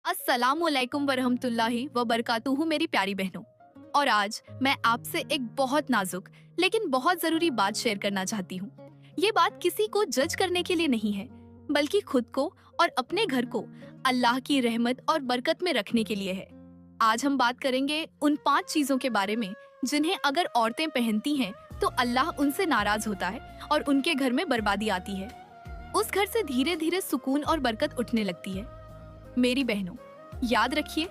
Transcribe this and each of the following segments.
अस्सलामुअलैकुम वरहमतुल्लाहि वबरकातुहू मेरी प्यारी बहनों। और आज मैं आपसे एक बहुत नाजुक लेकिन बहुत जरूरी बात शेयर करना चाहती हूँ। ये बात किसी को जज करने के लिए नहीं है, बल्कि खुद को और अपने घर को अल्लाह की रहमत और बरकत में रखने के लिए है। आज हम बात करेंगे उन 5 चीजों के बारे में जिन्हें अगर औरतें पहनती हैं तो अल्लाह उनसे नाराज होता है और उनके घर में बर्बादी आती है। उस घर से धीरे धीरे सुकून और बरकत उठने लगती है। मेरी बहनों, याद रखिए,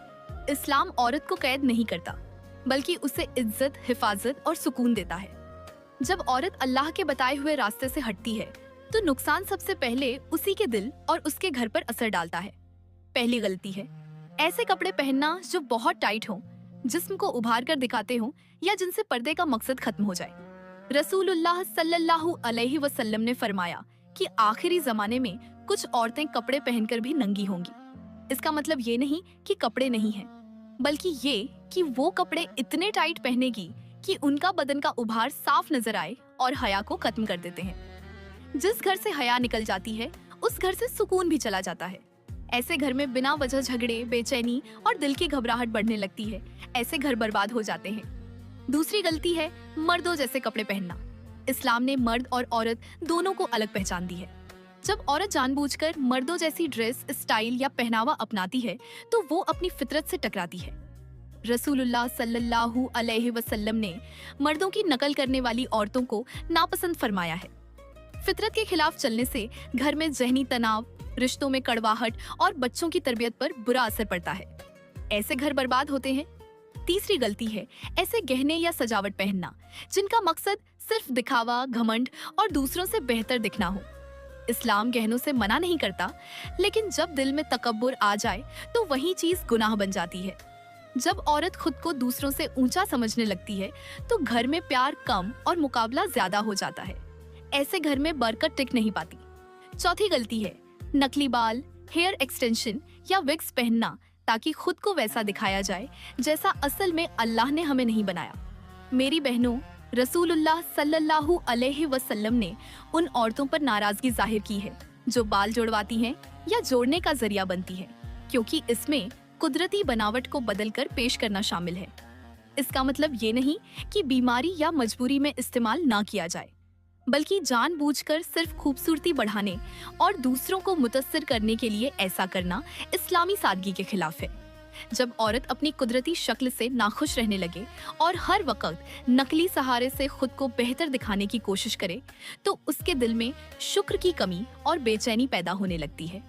इस्लाम औरत को कैद नहीं करता, बल्कि उसे इज्जत, हिफाजत और सुकून देता है। जब औरत अल्लाह के बताए हुए रास्ते से हटती है तो नुकसान सबसे पहले उसी के दिल और उसके घर पर असर डालता है। पहली गलती है ऐसे कपड़े पहनना जो बहुत टाइट हों, जिस्म को उभार कर दिखाते हों या जिनसे पर्दे का मकसद खत्म हो जाए। रसूलुल्लाह सल्लल्लाहु अलैहि वसल्लम ने फरमाया कि आखिरी जमाने में कुछ औरतें कपड़े पहनकर भी नंगी होंगी। इसका मतलब ये नहीं कि कपड़े नहीं हैं, बल्कि ये कि वो कपड़े इतने टाइट पहनेगी कि उनका बदन का उभार साफ नजर आए और हया को खत्म कर देते हैं। जिस घर से हया निकल जाती है उस घर से सुकून भी चला जाता है। ऐसे घर में बिना वजह झगड़े, बेचैनी और दिल की घबराहट बढ़ने लगती है। ऐसे घर बर्बाद हो जाते हैं। दूसरी गलती है मर्दों जैसे कपड़े पहनना। इस्लाम ने मर्द और औरत दोनों को अलग पहचान दी है। जब औरत जानबूझकर मर्दों जैसी ड्रेस, स्टाइल या पहनावा अपनाती है तो वो अपनी फितरत से टकराती है। रसूलुल्लाह सल्लल्लाहु अलैहि वसल्लम ने मर्दों की नकल करने वाली औरतों को नापसंद फरमाया है। फितरत के खिलाफ चलने से घर में ज़हनी तनाव, रिश्तों में कड़वाहट और बच्चों की तरबियत पर बुरा असर पड़ता है। ऐसे घर बर्बाद होते हैं। तीसरी गलती है ऐसे गहने या सजावट पहनना जिनका मकसद सिर्फ दिखावा, घमंड और दूसरों से बेहतर दिखना हो। इस्लाम गहनों से मना नहीं करता, लेकिन जब दिल में तकब्बुर आ जाए तो वही चीज गुनाह बन जाती है। जब औरत खुद को दूसरों से ऊंचा समझने लगती है तो घर में प्यार कम और मुकाबला ज्यादा हो जाता है। ऐसे घर में बरकत टिक नहीं पाती। चौथी गलती है नकली बाल, हेयर एक्सटेंशन या विग्स पहनना ताकि खुद को वैसा दिखाया जाए जैसा असल में अल्लाह ने हमें नहीं बनाया। मेरी बहनों, रसूलुल्लाह सल्लल्लाहु अलैहि वसल्लम ने उन औरतों पर नाराजगी जाहिर की है जो बाल जोड़वाती हैं या जोड़ने का जरिया बनती हैं, क्योंकि इसमें कुदरती बनावट को बदलकर पेश करना शामिल है। इसका मतलब ये नहीं कि बीमारी या मजबूरी में इस्तेमाल ना किया जाए, बल्कि जानबूझकर सिर्फ खूबसूरती बढ़ाने और दूसरों को मुतस्सिर करने के लिए ऐसा करना इस्लामी सादगी के खिलाफ है। जब औरत अपनी कुदरती शक्ल से नाखुश रहने लगे और हर वक्त नकली सहारे से खुद को बेहतर दिखाने की कोशिश करे तो उसके दिल में शुक्र की कमी और बेचैनी पैदा होने लगती है।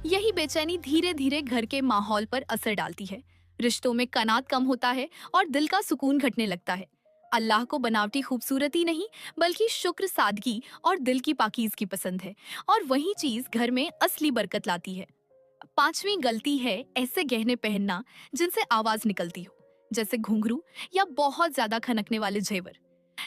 यही बेचैनी धीरे धीरे घर के माहौल पर असर डालती है। रिश्तों में कनात कम होता है और दिल का सुकून घटने लगता है। अल्लाह को बनावटी खूबसूरती नहीं, बल्कि शुक्र, सादगी और दिल की पाकीज़गी पसंद है, और वही चीज घर में असली बरकत लाती है। पांचवी गलती है ऐसे गहने पहनना जिनसे आवाज निकलती हो, जैसे घुंघरू या बहुत ज्यादा खनकने वाले जेवर।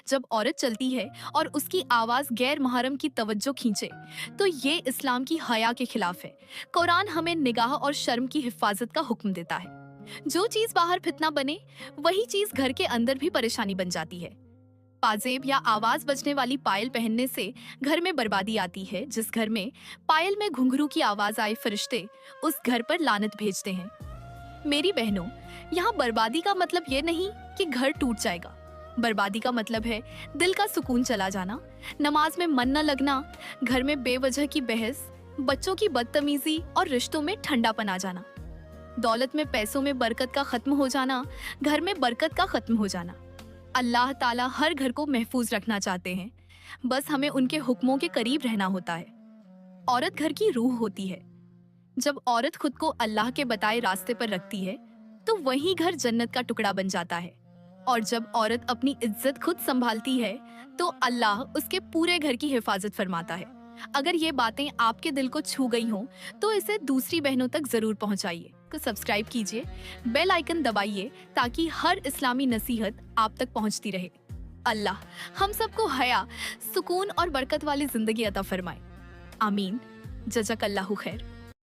जब औरत चलती है और उसकी आवाज गैर महरम की तवज्जो खींचे तो ये इस्लाम की हया के खिलाफ है। कुरान हमें निगाह और शर्म की हिफाजत का हुक्म देता है। जो चीज बाहर फितना बने, वही चीज घर के अंदर भी परेशानी बन जाती है। पाजेब या आवाज बजने वाली पायल पहनने से घर में बर्बादी आती है। जिस घर में पायल में घुंघरू की आवाज आए, फरिश्ते उस घर पर लानत भेजते हैं। मेरी बहनों, यहाँ बर्बादी का मतलब ये नहीं कि घर टूट जाएगा। बर्बादी का मतलब है दिल का सुकून चला जाना, नमाज में मन न लगना, घर में बेवजह की बहस, बच्चों की बदतमीजी और रिश्तों में ठंडापन आ जाना। दौलत में, पैसों में बरकत का खत्म हो जाना, घर में बरकत का खत्म हो जाना। अल्लाह ताला हर घर को महफूज रखना चाहते हैं, बस हमें उनके हुक्मों के करीब रहना होता है। औरत घर की रूह होती है। जब औरत खुद को अल्लाह के बताए रास्ते पर रखती है तो वही घर जन्नत का टुकड़ा बन जाता है। और जब औरत अपनी इज्जत खुद संभालती है तो अल्लाह उसके पूरे घर की हिफाजत फरमाता है। अगर ये बातें आपके दिल को छू गई हों तो इसे दूसरी बहनों तक जरूर पहुंचाइए। को सब्सक्राइब कीजिए, बेल आइकन दबाइए ताकि हर इस्लामी नसीहत आप तक पहुंचती रहे। अल्लाह हम सबको हया, सुकून और बरकत वाली जिंदगी अता फरमाए। आमीन। जज़ाकल्लाहु खैर।